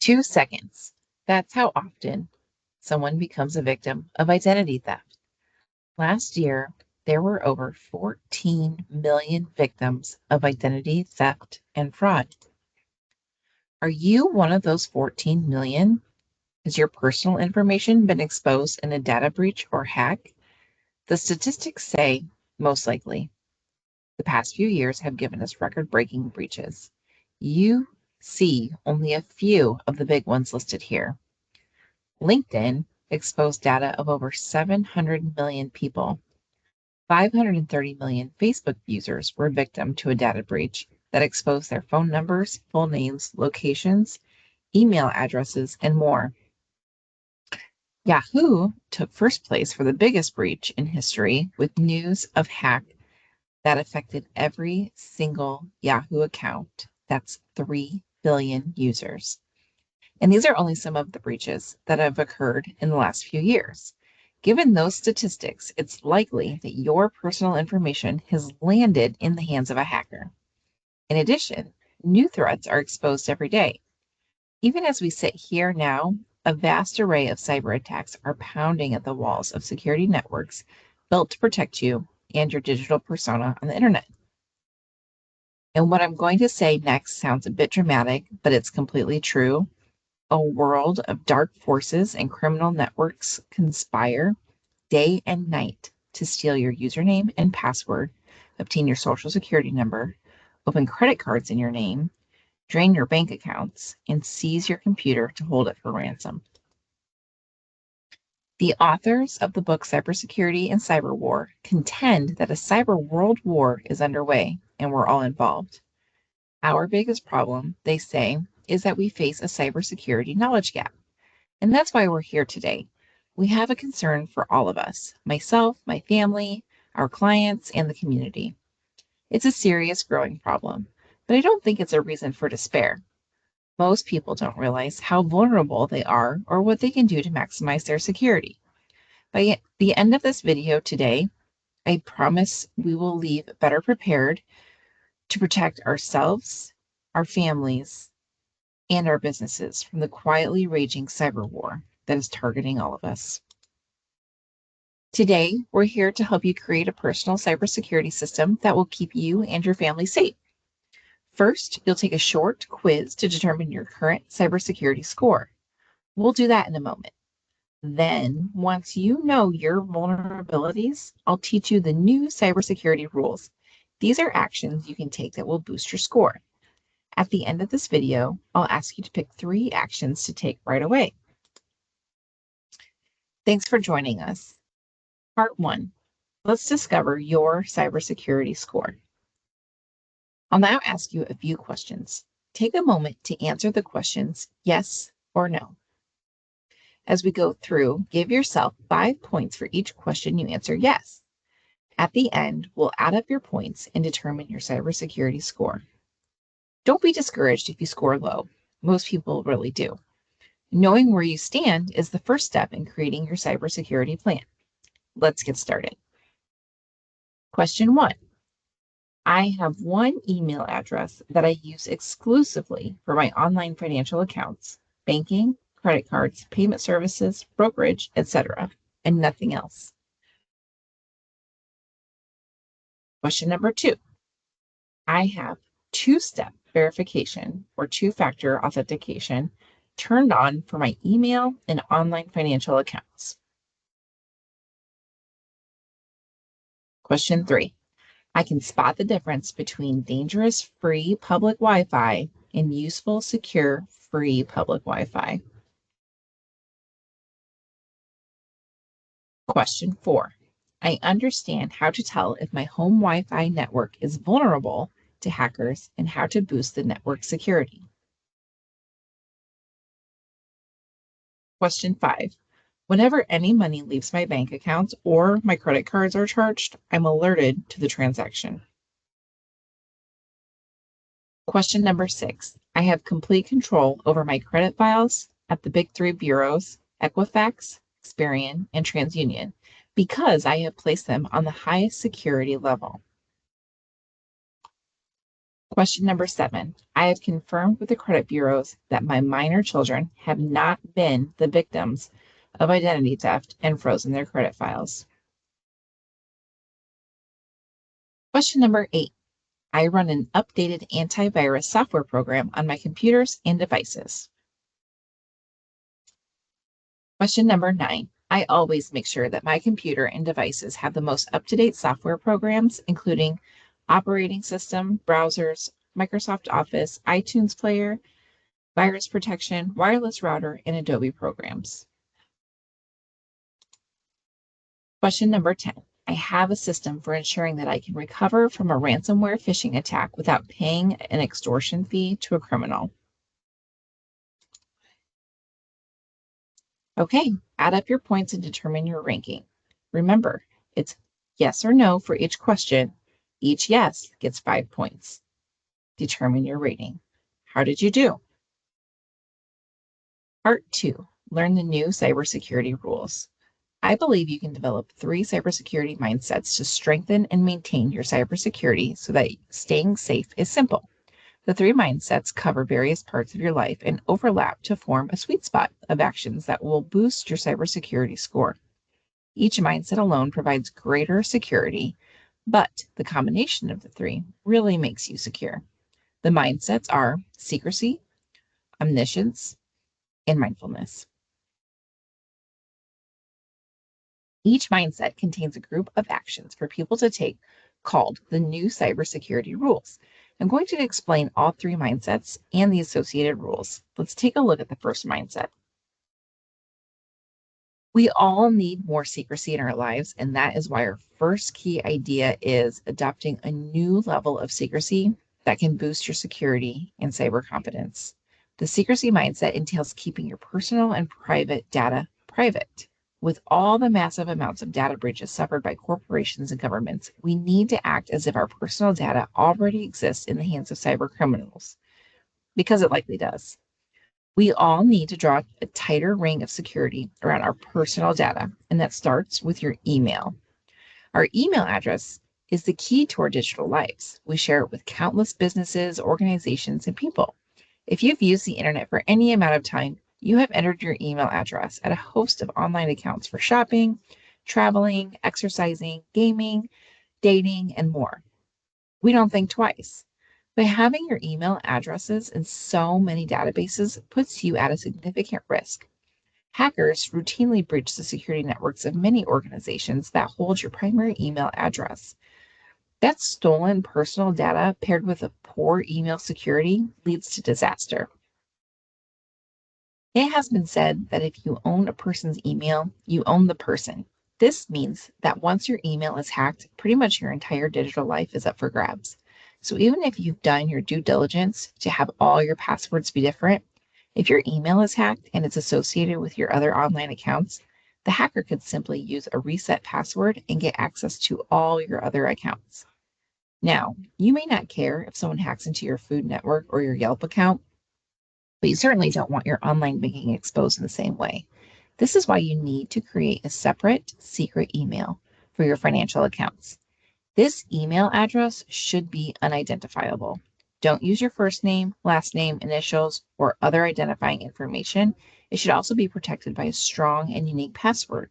2 seconds. That's how often someone becomes a victim of identity theft. Last year, there were over 14 million victims of identity theft and fraud. Are you one of those 14 million? Has your personal information been exposed in a data breach or hack? The statistics say most likely. The past few years have given us record-breaking breaches. You see only a few of the big ones listed here. LinkedIn exposed data of over 700 million people. 530 million Facebook users were victim to a data breach that exposed their phone numbers, full names, locations, email addresses, and more. Yahoo took first place for the biggest breach in history with news of hack that affected every single Yahoo account. That's 3 billion users. And these are only some of the breaches that have occurred in the last few years. Given those statistics, it's likely that your personal information has landed in the hands of a hacker. In addition, new threats are exposed every day. Even as we sit here now, a vast array of cyber attacks are pounding at the walls of security networks built to protect you and your digital persona on the internet. And what I'm going to say next sounds a bit dramatic, but it's completely true. A world of dark forces and criminal networks conspire day and night to steal your username and password, obtain your social security number, open credit cards in your name, drain your bank accounts, and seize your computer to hold it for ransom. The authors of the book Cybersecurity and Cyber War contend that a cyber world war is underway and we're all involved. Our biggest problem, they say, is that we face a cybersecurity knowledge gap. And that's why we're here today. We have a concern for all of us, myself, my family, our clients, and the community. It's a serious growing problem, but I don't think it's a reason for despair. Most people don't realize how vulnerable they are or what they can do to maximize their security. By the end of this video today, I promise we will leave better prepared to protect ourselves, our families, and our businesses from the quietly raging cyber war that is targeting all of us. Today, we're here to help you create a personal cybersecurity system that will keep you and your family safe. First, you'll take a short quiz to determine your current cybersecurity score. We'll do that in a moment. Then, once you know your vulnerabilities, I'll teach you the new cybersecurity rules. These are actions you can take that will boost your score. At the end of this video, I'll ask you to pick 3 actions to take right away. Thanks for joining us. Part 1. Let's discover your cybersecurity score. I'll now ask you a few questions. Take a moment to answer the questions yes or no. As we go through, give yourself 5 points for each question you answer yes. At the end, we'll add up your points and determine your cybersecurity score. Don't be discouraged if you score low. Most people really do. Knowing where you stand is the first step in creating your cybersecurity plan. Let's get started. Question 1. I have one email address that I use exclusively for my online financial accounts, banking, credit cards, payment services, brokerage, etc., and nothing else. Question number 2. I have two-step verification or two-factor authentication turned on for my email and online financial accounts. Question 3. I can spot the difference between dangerous free public Wi-Fi and useful secure free public Wi-Fi. Question 4. I understand how to tell if my home Wi-Fi network is vulnerable to hackers and how to boost the network security. Question 5. Whenever any money leaves my bank account or my credit cards are charged, I'm alerted to the transaction. Question number 6. I have complete control over my credit files at the big 3 bureaus, Equifax, Experian, and TransUnion, because I have placed them on the highest security level. Question number 7. I have confirmed with the credit bureaus that my minor children have not been the victims of identity theft and frozen their credit files. Question number 8. I run an updated antivirus software program on my computers and devices. Question number 9. I always make sure that my computer and devices have the most up-to-date software programs, including operating system, browsers, Microsoft Office, iTunes Player, virus protection, wireless router, and Adobe programs. Question number 10. I have a system for ensuring that I can recover from a ransomware phishing attack without paying an extortion fee to a criminal. Okay, add up your points and determine your ranking. Remember, it's yes or no for each question. Each yes gets 5 points. Determine your rating. How did you do? Part 2. Learn the new cybersecurity rules. I believe you can develop 3 cybersecurity mindsets to strengthen and maintain your cybersecurity so that staying safe is simple. The 3 mindsets cover various parts of your life and overlap to form a sweet spot of actions that will boost your cybersecurity score. Each mindset alone provides greater security, but the combination of the 3 really makes you secure. The mindsets are secrecy, omniscience, and mindfulness. Each mindset contains a group of actions for people to take called the new cybersecurity rules. I'm going to explain all 3 mindsets and the associated rules. Let's take a look at the first mindset. We all need more secrecy in our lives, and that is why our first key idea is adopting a new level of secrecy that can boost your security and cyber confidence. The secrecy mindset entails keeping your personal and private data private. With all the massive amounts of data breaches suffered by corporations and governments, we need to act as if our personal data already exists in the hands of cyber criminals, because it likely does. We all need to draw a tighter ring of security around our personal data, and that starts with your email. Our email address is the key to our digital lives. We share it with countless businesses, organizations, and people. If you've used the internet for any amount of time, you have entered your email address at a host of online accounts for shopping, traveling, exercising, gaming, dating, and more. We don't think twice. But having your email addresses in so many databases puts you at a significant risk. Hackers routinely breach the security networks of many organizations that hold your primary email address. That stolen personal data paired with a poor email security leads to disaster. It has been said that if you own a person's email, you own the person. This means that once your email is hacked, pretty much your entire digital life is up for grabs. So even if you've done your due diligence to have all your passwords be different, if your email is hacked and it's associated with your other online accounts, the hacker could simply use a reset password and get access to all your other accounts. Now, you may not care if someone hacks into your Food Network or your Yelp account, but you certainly don't want your online banking exposed in the same way. This is why you need to create a separate, secret email for your financial accounts. This email address should be unidentifiable. Don't use your first name, last name, initials, or other identifying information. It should also be protected by a strong and unique password.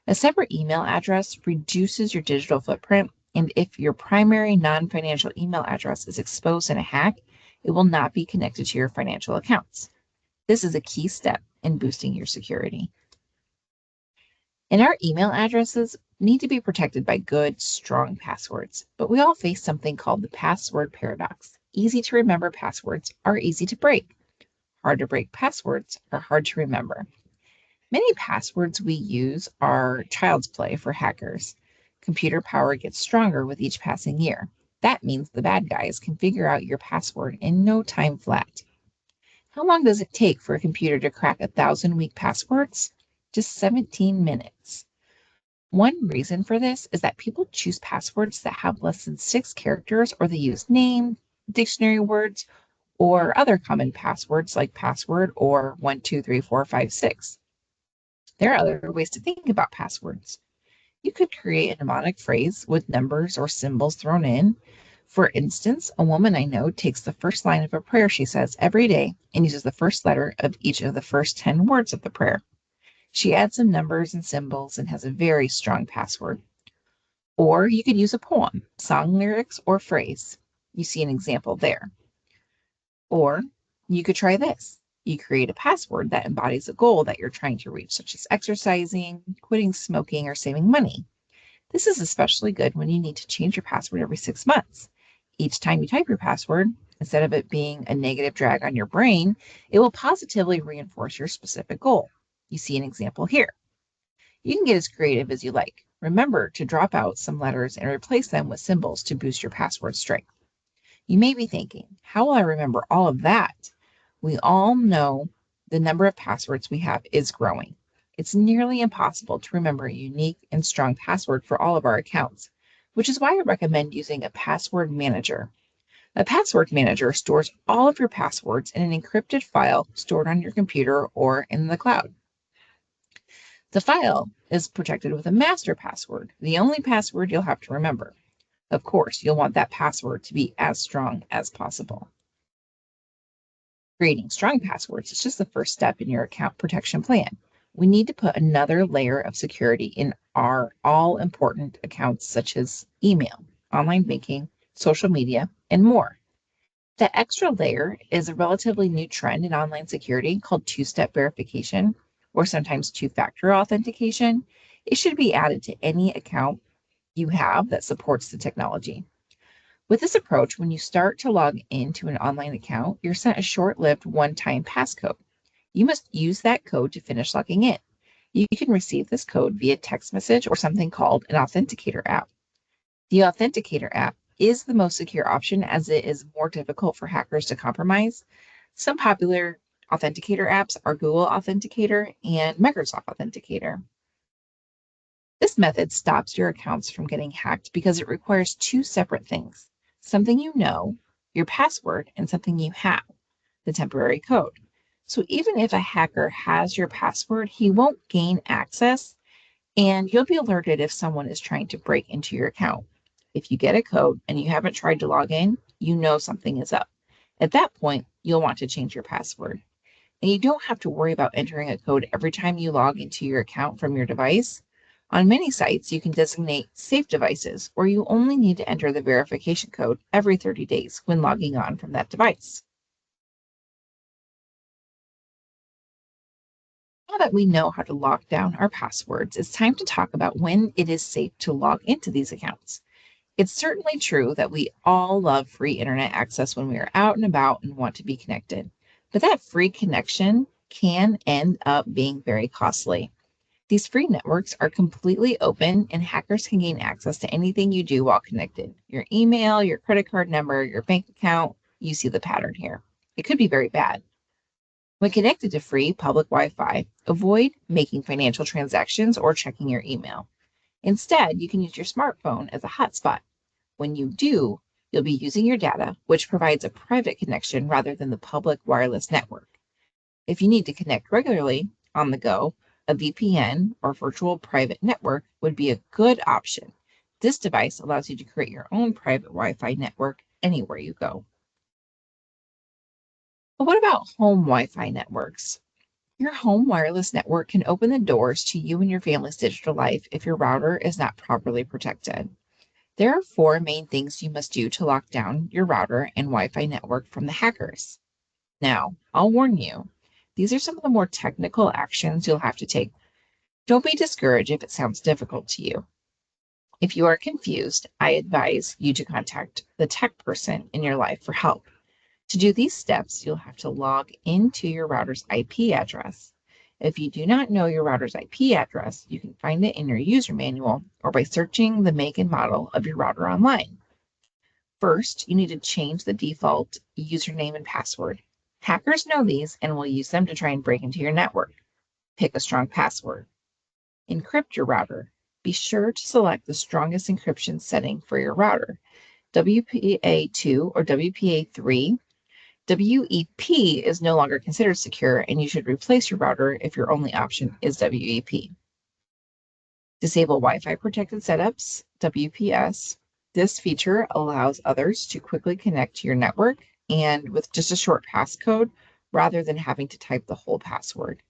A separate email address reduces your digital footprint, and if your primary non-financial email address is exposed in a hack, it will not be connected to your financial accounts. This is a key step in boosting your security. And our email addresses need to be protected by good, strong passwords, but we all face something called the password paradox. Easy to remember passwords are easy to break. Hard to break passwords are hard to remember. Many passwords we use are child's play for hackers. Computer power gets stronger with each passing year. That means the bad guys can figure out your password in no time flat. How long does it take for a computer to crack 1,000 weak passwords? Just 17 minutes. One reason for this is that people choose passwords that have less than 6 characters, or they use name, dictionary words, or other common passwords like password or 1234566. There are other ways to think about passwords. You could create a mnemonic phrase with numbers or symbols thrown in, For instance, a woman I know takes the first line of a prayer she says every day and uses the first letter of each of the first 10 words of the prayer. She adds some numbers and symbols and has a very strong password. Or you could use a poem, song lyrics, or phrase. You see an example there. Or you could try this. You create a password that embodies a goal that you're trying to reach, such as exercising, quitting smoking, or saving money. This is especially good when you need to change your password every 6 months. Each time you type your password, instead of it being a negative drag on your brain, it will positively reinforce your specific goal. You see an example here. You can get as creative as you like. Remember to drop out some letters and replace them with symbols to boost your password strength. You may be thinking, how will I remember all of that? We all know the number of passwords we have is growing. It's nearly impossible to remember a unique and strong password for all of our accounts, which is why I recommend using a password manager. A password manager stores all of your passwords in an encrypted file stored on your computer or in the cloud. The file is protected with a master password, the only password you'll have to remember. Of course, you'll want that password to be as strong as possible. Creating strong passwords is just the first step in your account protection plan. We need to put another layer of security in our all-important accounts such as email, online banking, social media, and more. The extra layer is a relatively new trend in online security called two-step verification, or sometimes two-factor authentication. It should be added to any account you have that supports the technology. With this approach, when you start to log into an online account, you're sent a short-lived one-time passcode. You must use that code to finish logging in. You can receive this code via text message or something called an authenticator app. The authenticator app is the most secure option as it is more difficult for hackers to compromise. Some popular authenticator apps are Google Authenticator and Microsoft Authenticator. This method stops your accounts from getting hacked because it requires two separate things: something you know, your password, and something you have, the temporary code. So even if a hacker has your password, he won't gain access, and you'll be alerted if someone is trying to break into your account. If you get a code and you haven't tried to log in, you know something is up. At that point, you'll want to change your password. And you don't have to worry about entering a code every time you log into your account from your device. On many sites, you can designate safe devices, or you only need to enter the verification code every 30 days when logging on from that device. Now that we know how to lock down our passwords, it's time to talk about when it is safe to log into these accounts. It's certainly true that we all love free internet access when we are out and about and want to be connected. But that free connection can end up being very costly. These free networks are completely open and hackers can gain access to anything you do while connected. Your email, your credit card number, your bank account, you see the pattern here. It could be very bad. When connected to free public Wi-Fi, avoid making financial transactions or checking your email. Instead, you can use your smartphone as a hotspot. When you do, you'll be using your data, which provides a private connection rather than the public wireless network. If you need to connect regularly on the go, a VPN or virtual private network would be a good option. This device allows you to create your own private Wi-Fi network anywhere you go. But what about home Wi-Fi networks? Your home wireless network can open the doors to you and your family's digital life if your router is not properly protected. There are four main things you must do to lock down your router and Wi-Fi network from the hackers. Now, I'll warn you, these are some of the more technical actions you'll have to take. Don't be discouraged if it sounds difficult to you. If you are confused, I advise you to contact the tech person in your life for help. To do these steps, you'll have to log into your router's IP address. If you do not know your router's IP address, you can find it in your user manual or by searching the make and model of your router online. First, you need to change the default username and password. Hackers know these and will use them to try and break into your network. Pick a strong password. Encrypt your router. Be sure to select the strongest encryption setting for your router, WPA2 or WPA3. WEP is no longer considered secure, and you should replace your router if your only option is WEP. Disable Wi-Fi protected setups, WPS. This feature allows others to quickly connect to your network and with just a short passcode rather than having to type the whole password.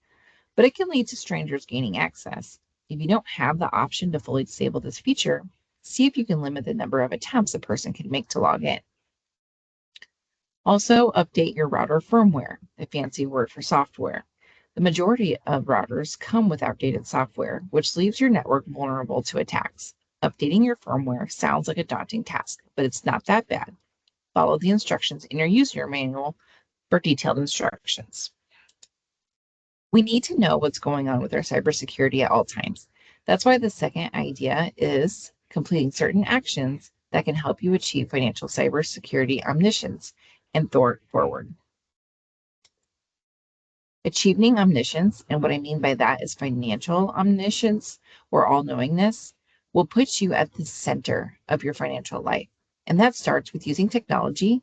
But it can lead to strangers gaining access. If you don't have the option to fully disable this feature, see if you can limit the number of attempts a person can make to log in. Also, update your router firmware, a fancy word for software. The majority of routers come with outdated software, which leaves your network vulnerable to attacks. Updating your firmware sounds like a daunting task, but it's not that bad. Follow the instructions in your user manual for detailed instructions. We need to know what's going on with our cybersecurity at all times. That's why the second idea is completing certain actions that can help you achieve financial cybersecurity omniscience and forward. Achieving omniscience, and what I mean by that is financial omniscience or all knowingness, will put you at the center of your financial life. And that starts with using technology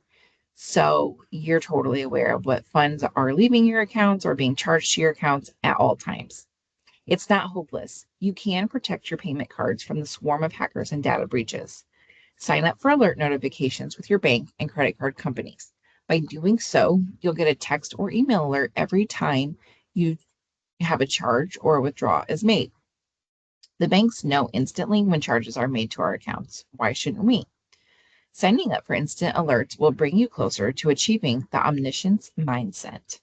so you're totally aware of what funds are leaving your accounts or being charged to your accounts at all times. It's not hopeless. You can protect your payment cards from the swarm of hackers and data breaches. Sign up for alert notifications with your bank and credit card companies. By doing so, you'll get a text or email alert every time you have a charge or a withdrawal is made. The banks know instantly when charges are made to our accounts. Why shouldn't we? Signing up for instant alerts will bring you closer to achieving the omniscience mindset.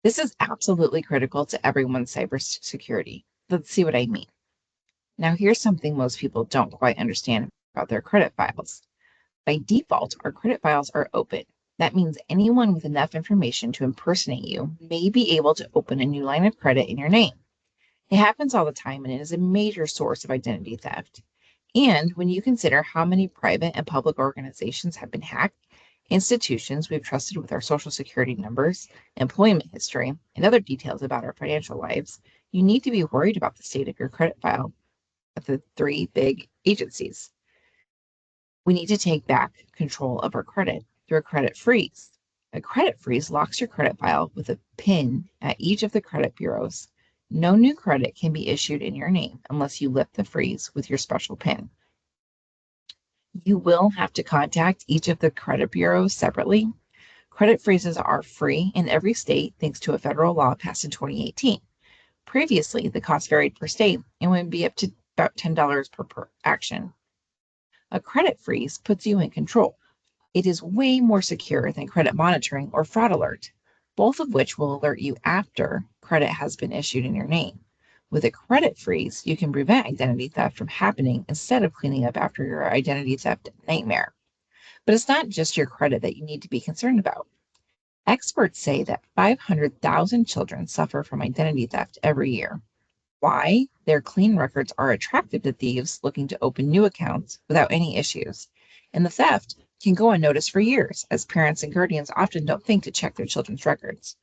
This is absolutely critical to everyone's cybersecurity. Let's see what I mean. Now, here's something most people don't quite understand about their credit files. By default, our credit files are open. That means anyone with enough information to impersonate you may be able to open a new line of credit in your name. It happens all the time and it is a major source of identity theft. And when you consider how many private and public organizations have been hacked, institutions we've trusted with our social security numbers, employment history, and other details about our financial lives, you need to be worried about the state of your credit file at the three big agencies. We need to take back control of our credit through a credit freeze. A credit freeze locks your credit file with a PIN at each of the credit bureaus. No new credit can be issued in your name unless you lift the freeze with your special PIN. You will have to contact each of the credit bureaus separately. Credit freezes are free in every state thanks to a federal law passed in 2018. Previously, the cost varied per state and would be up to about $10 per action. A credit freeze puts you in control. It is way more secure than credit monitoring or fraud alert, both of which will alert you after credit has been issued in your name. With a credit freeze, you can prevent identity theft from happening instead of cleaning up after your identity theft nightmare. But it's not just your credit that you need to be concerned about. Experts say that 500,000 children suffer from identity theft every year. Why? Their clean records are attractive to thieves looking to open new accounts without any issues. And the theft can go unnoticed for years, as parents and guardians often don't think to check their children's records.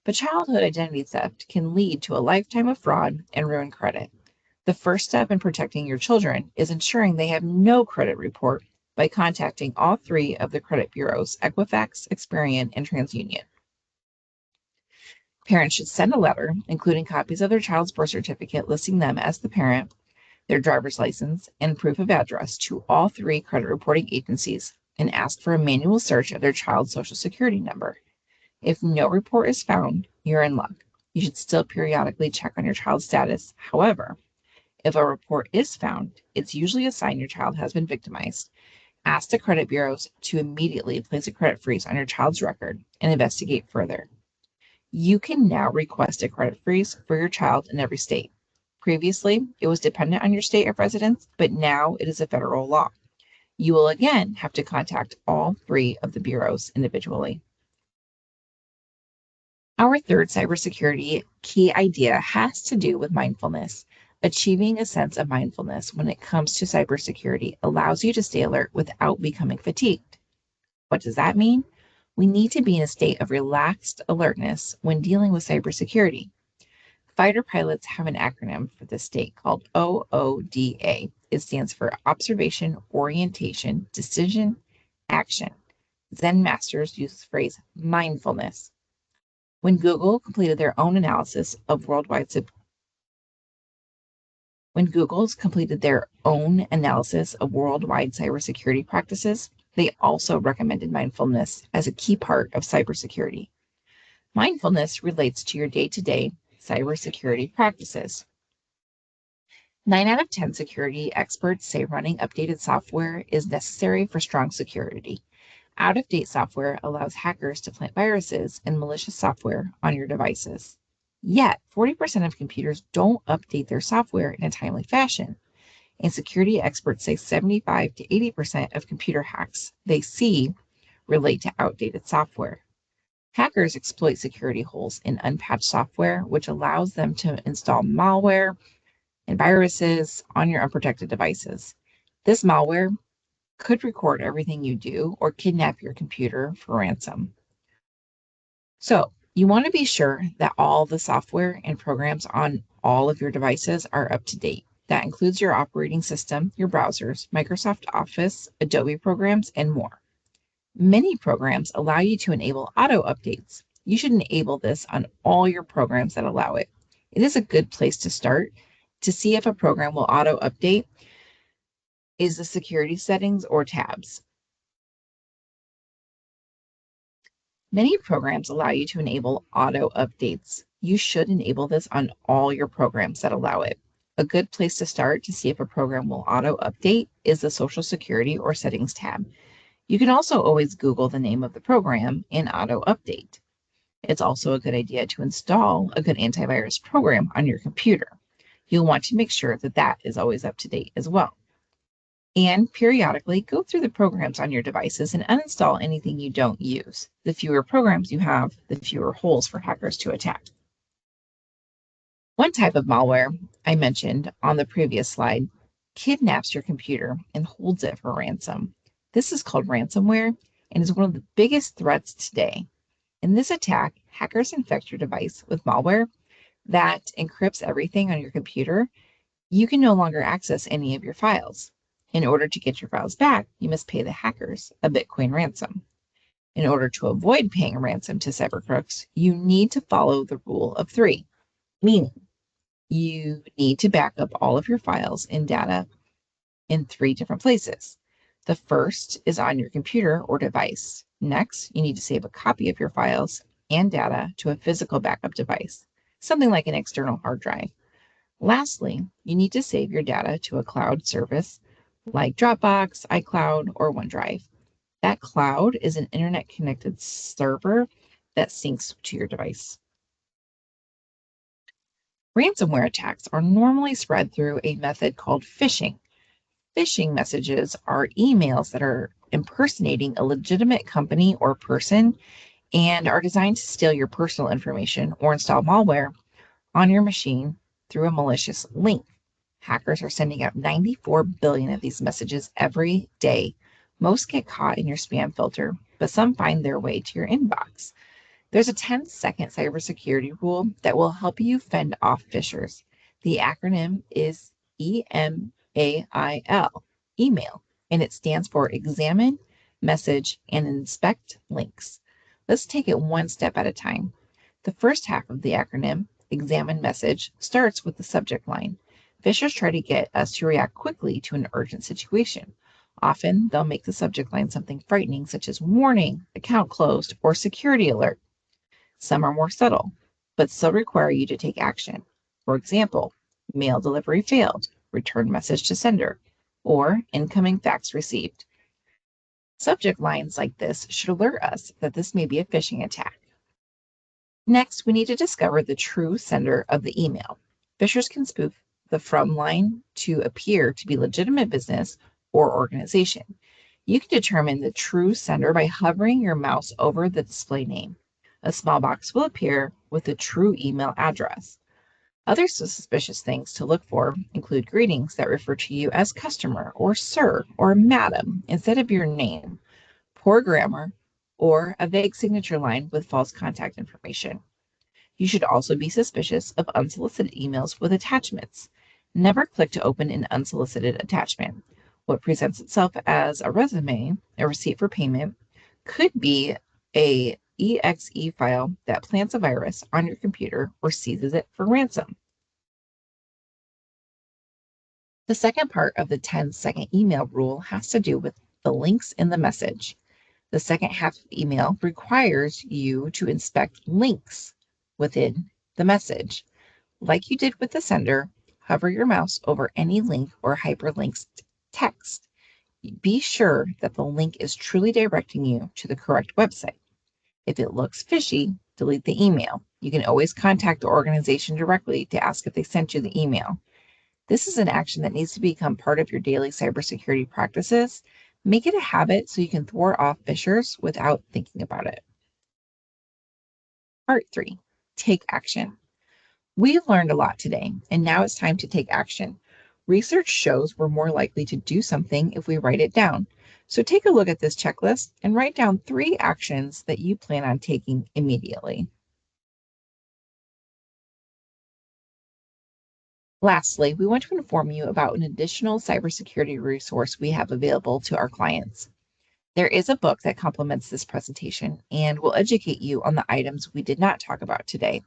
But childhood identity theft can lead to a lifetime of fraud and ruined credit. The first step in protecting your children is ensuring they have no credit report by contacting all three of the credit bureaus, Equifax, Experian, and TransUnion. Parents should send a letter, including copies of their child's birth certificate listing them as the parent, their driver's license, and proof of address to all three credit reporting agencies and ask for a manual search of their child's social security number. If no report is found, you're in luck. You should still periodically check on your child's status. However, if a report is found, it's usually a sign your child has been victimized. Ask the credit bureaus to immediately place a credit freeze on your child's record and investigate further. You can now request a credit freeze for your child in every state. Previously, it was dependent on your state of residence, but now it is a federal law. You will again have to contact all three of the bureaus individually. Our third cybersecurity key idea has to do with mindfulness. Achieving a sense of mindfulness when it comes to cybersecurity allows you to stay alert without becoming fatigued. What does that mean? We need to be in a state of relaxed alertness when dealing with cybersecurity. Fighter pilots have an acronym for this state called OODA. It stands for Observation, Orientation, Decision, Action. Zen masters use the phrase mindfulness. When Google completed their own analysis of worldwide When Google's completed their own analysis of worldwide cybersecurity practices, they also recommended mindfulness as a key part of cybersecurity. Mindfulness relates to your day-to-day cybersecurity practices. 9 out of 10 security experts say running updated software is necessary for strong security. Out-of-date software allows hackers to plant viruses and malicious software on your devices. Yet, 40% of computers don't update their software in a timely fashion. And security experts say 75 to 80% of computer hacks they see relate to outdated software. Hackers exploit security holes in unpatched software, which allows them to install malware and viruses on your unprotected devices. This malware could record everything you do or kidnap your computer for ransom. So, you want to be sure that all the software and programs on all of your devices are up to date. That includes your operating system, your browsers, Microsoft Office, Adobe programs, and more. Many programs allow you to enable auto updates. You should enable this on all your programs that allow it. It is a good place to start to see if a program will auto update is the security settings or tabs. Many programs allow you to enable auto updates. You should enable this on all your programs that allow it. A good place to start to see if a program will auto update is the Social Security or Settings tab. You can also always Google the name of the program and auto update. It's also a good idea to install a good antivirus program on your computer. You'll want to make sure that that is always up to date as well. And periodically go through the programs on your devices and uninstall anything you don't use. The fewer programs you have, the fewer holes for hackers to attack. One type of malware I mentioned on the previous slide kidnaps your computer and holds it for ransom. This is called ransomware and is one of the biggest threats today. In this attack, hackers infect your device with malware that encrypts everything on your computer. You can no longer access any of your files. In order to get your files back, you must pay the hackers a Bitcoin ransom. In order to avoid paying a ransom to cybercriminals, you need to follow the rule of three, meaning you need to back up all of your files and data in 3 different places. The first is on your computer or device. Next, you need to save a copy of your files and data to a physical backup device, something like an external hard drive. Lastly, you need to save your data to a cloud service like Dropbox, iCloud, or OneDrive. That cloud is an internet connected server that syncs to your device. Ransomware attacks are normally spread through a method called phishing. Phishing messages are emails that are impersonating a legitimate company or person and are designed to steal your personal information or install malware on your machine through a malicious link. Hackers are sending out 94 billion of these messages every day. Most get caught in your spam filter, but some find their way to your inbox. There's a 10-second cybersecurity rule that will help you fend off phishers. The acronym is EMAIL, email, and it stands for examine, message, and inspect links. Let's take it one step at a time. The first half of the acronym, examine message, starts with the subject line. Phishers try to get us to react quickly to an urgent situation. Often, they'll make the subject line something frightening, such as warning, account closed, or security alert. Some are more subtle, but still require you to take action. For example, mail delivery failed, return message to sender, or incoming fax received. Subject lines like this should alert us that this may be a phishing attack. Next, we need to discover the true sender of the email. Phishers can spoof the from line to appear to be legitimate business or organization. You can determine the true sender by hovering your mouse over the display name. A small box will appear with the true email address. Other suspicious things to look for include greetings that refer to you as customer or sir or madam instead of your name, poor grammar, or a vague signature line with false contact information. You should also be suspicious of unsolicited emails with attachments. Never click to open an unsolicited attachment. What presents itself as a resume, a receipt for payment, could be a exe file that plants a virus on your computer or seizes it for ransom. The second part of the 10-second email rule has to do with the links in the message. The second half of email requires you to inspect links within the message. Like you did with the sender, hover your mouse over any link or hyperlinked text. Be sure that the link is truly directing you to the correct website. If it looks fishy, delete the email. You can always contact the organization directly to ask if they sent you the email. This is an action that needs to become part of your daily cybersecurity practices. Make it a habit so you can thwart off phishers without thinking about it. Part 3, take action. We've learned a lot today, and now it's time to take action. Research shows we're more likely to do something if we write it down. So take a look at this checklist and write down 3 actions that you plan on taking immediately. Lastly, we want to inform you about an additional cybersecurity resource we have available to our clients. There is a book that complements this presentation and will educate you on the items we did not talk about today.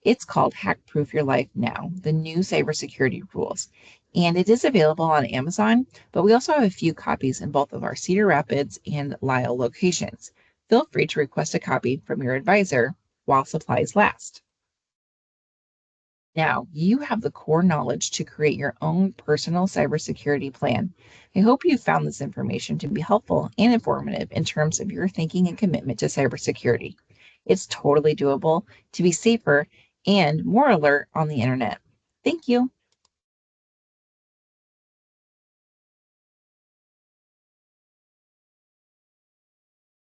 It's called Hack Proof Your Life Now, the new cybersecurity rules. And it is available on Amazon, but we also have a few copies in both of our Cedar Rapids and Lisle locations. Feel free to request a copy from your advisor while supplies last. Now, you have the core knowledge to create your own personal cybersecurity plan. I hope you found this information to be helpful and informative in terms of your thinking and commitment to cybersecurity. It's totally doable to be safer and more alert on the internet. Thank you.